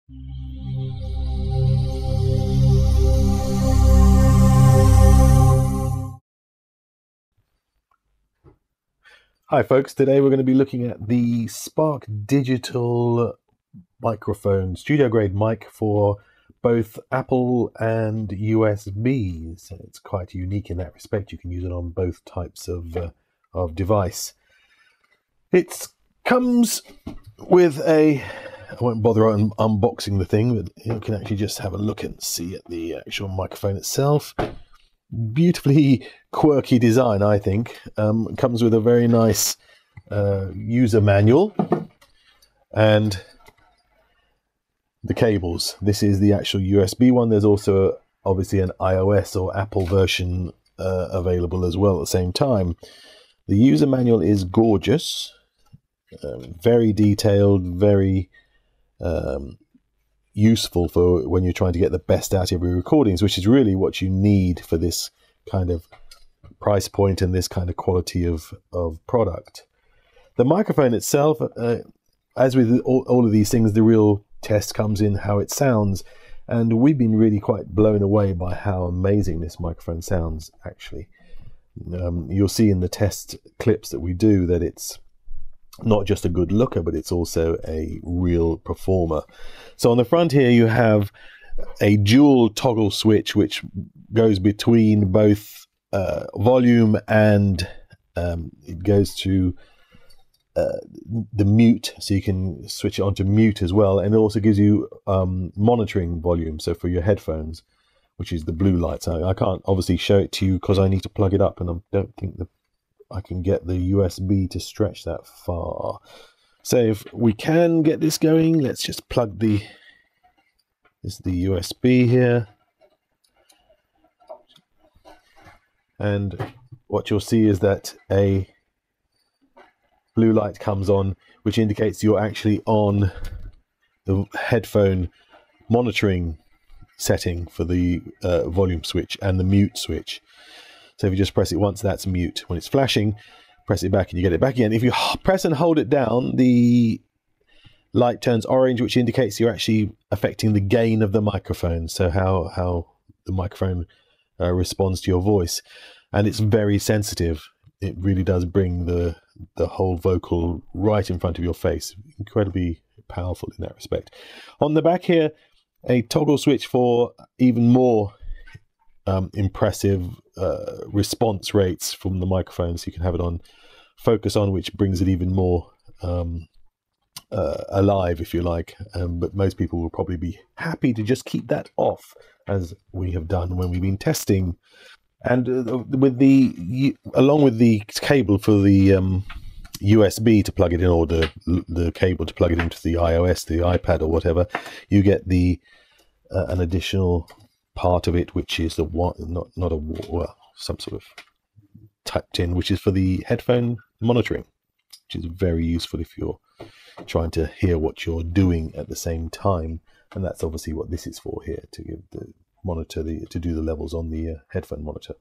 Hi folks, today we're going to be looking at the Spark Digital microphone, studio grade mic for both Apple and USB. So it's quite unique in that respect. You can use it on both types of device. It comes with I won't bother on unboxing the thing, but you can actually just have a look and see at the actual microphone itself. Beautifully quirky design, I think. It comes with a very nice user manual and the cables. This is the actual USB one. There's also obviously an iOS or Apple version available as well at the same time. The user manual is gorgeous, very detailed, very useful for when you're trying to get the best out of your recordings, which is really what you need for this kind of price point and this kind of quality of product. The microphone itself, as with all of these things, the real test comes in how it sounds, and we've been really quite blown away by how amazing this microphone sounds actually. You'll see in the test clips that we do that it's not just a good looker, but it's also a real performer. So on the front here you have a dual toggle switch which goes between both volume and it goes to the mute, so you can switch it onto mute as well, and it also gives you monitoring volume, so for your headphones, which is the blue light. So I can't obviously show it to you because I need to plug it up, and I don't think I can get the USB to stretch that far. So if we can get this going, let's just plug this is the USB here, and what you'll see is that a blue light comes on, which indicates you're actually on the headphone monitoring setting for the volume switch and the mute switch. So if you just press it once, that's mute. When it's flashing, press it back and you get it back again. If you press and hold it down, the light turns orange, which indicates you're actually affecting the gain of the microphone. So how the microphone responds to your voice. And it's very sensitive. It really does bring the whole vocal right in front of your face. Incredibly powerful in that respect. On the back here, a toggle switch for even more impressive response rates from the microphone, so you can have it on focus on, which brings it even more alive, if you like, but most people will probably be happy to just keep that off, as we have done when we've been testing. And along with the cable for the USB to plug it in, or the cable to plug it into the iOS, the iPad or whatever, you get an additional part of it, which is some sort of tapped in, which is for the headphone monitoring, which is very useful if you're trying to hear what you're doing at the same time. And that's obviously what this is for here, to give the monitor to do the levels on the headphone monitor.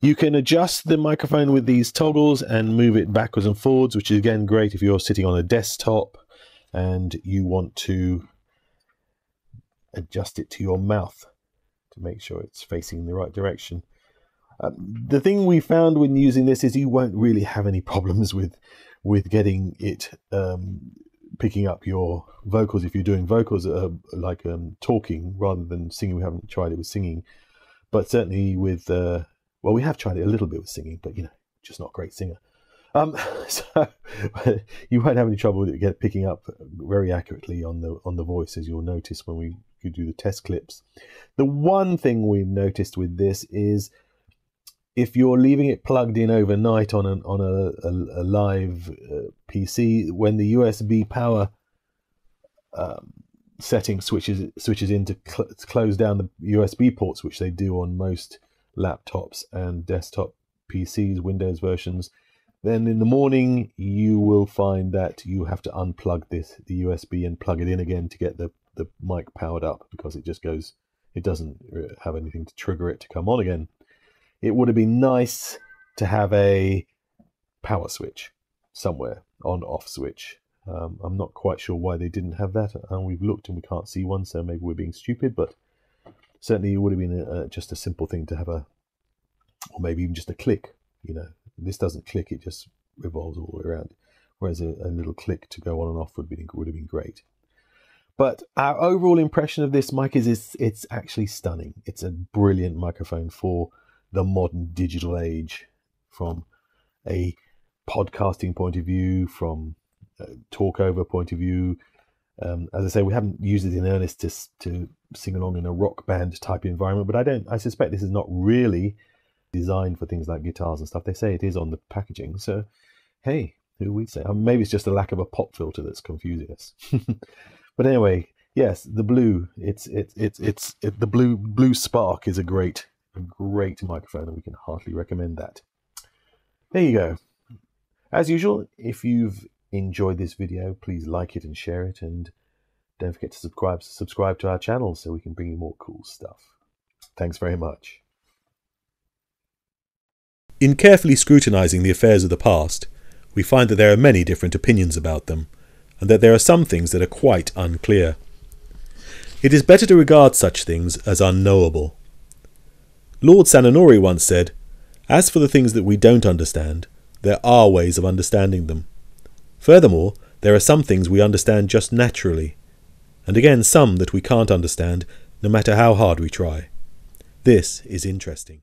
You can adjust the microphone with these toggles and move it backwards and forwards, which is again great if you're sitting on a desktop and you want to adjust it to your mouth to make sure it's facing in the right direction. The thing we found when using this is you won't really have any problems with getting it picking up your vocals if you're doing vocals like talking rather than singing. We haven't tried it with singing, but certainly with well, we have tried it a little bit with singing, but just not a great singer. So you won't have any trouble with it picking up very accurately on the voice, as you'll notice when we do the test clips. The one thing we've noticed with this is if you're leaving it plugged in overnight on a live PC, when the USB power setting switches in to close down the USB ports, which they do on most laptops and desktop PCs, Windows versions, then in the morning you will find that you have to unplug the USB and plug it in again to get the mic powered up, because it doesn't have anything to trigger it to come on again. It would have been nice to have a power switch somewhere, on-off switch, I'm not quite sure why they didn't have that, and we've looked and we can't see one, so maybe we're being stupid, but certainly it would have been just a simple thing to have or maybe even just a click. This doesn't click, it just revolves all the way around, whereas a little click to go on and off would have been great. But our overall impression of this mic is it's actually stunning. It's a brilliant microphone for the modern digital age, from a podcasting point of view, from a talk over point of view. As I say, we haven't used it in earnest to sing along in a rock band type environment, but I suspect this is not really designed for things like guitars and stuff. They say it is on the packaging, so hey, who we say? Maybe it's just a lack of a pop filter that's confusing us. But anyway, yes, the blue. The blue Spark is a great microphone, and we can heartily recommend that. There you go. As usual, if you've enjoyed this video, please like it and share it, and don't forget to subscribe to our channel so we can bring you more cool stuff. Thanks very much. In carefully scrutinizing the affairs of the past, we find that there are many different opinions about them, and that there are some things that are quite unclear. It is better to regard such things as unknowable. Lord Sananori once said, "As for the things that we don't understand, there are ways of understanding them. Furthermore, there are some things we understand just naturally, and again some that we can't understand no matter how hard we try. This is interesting."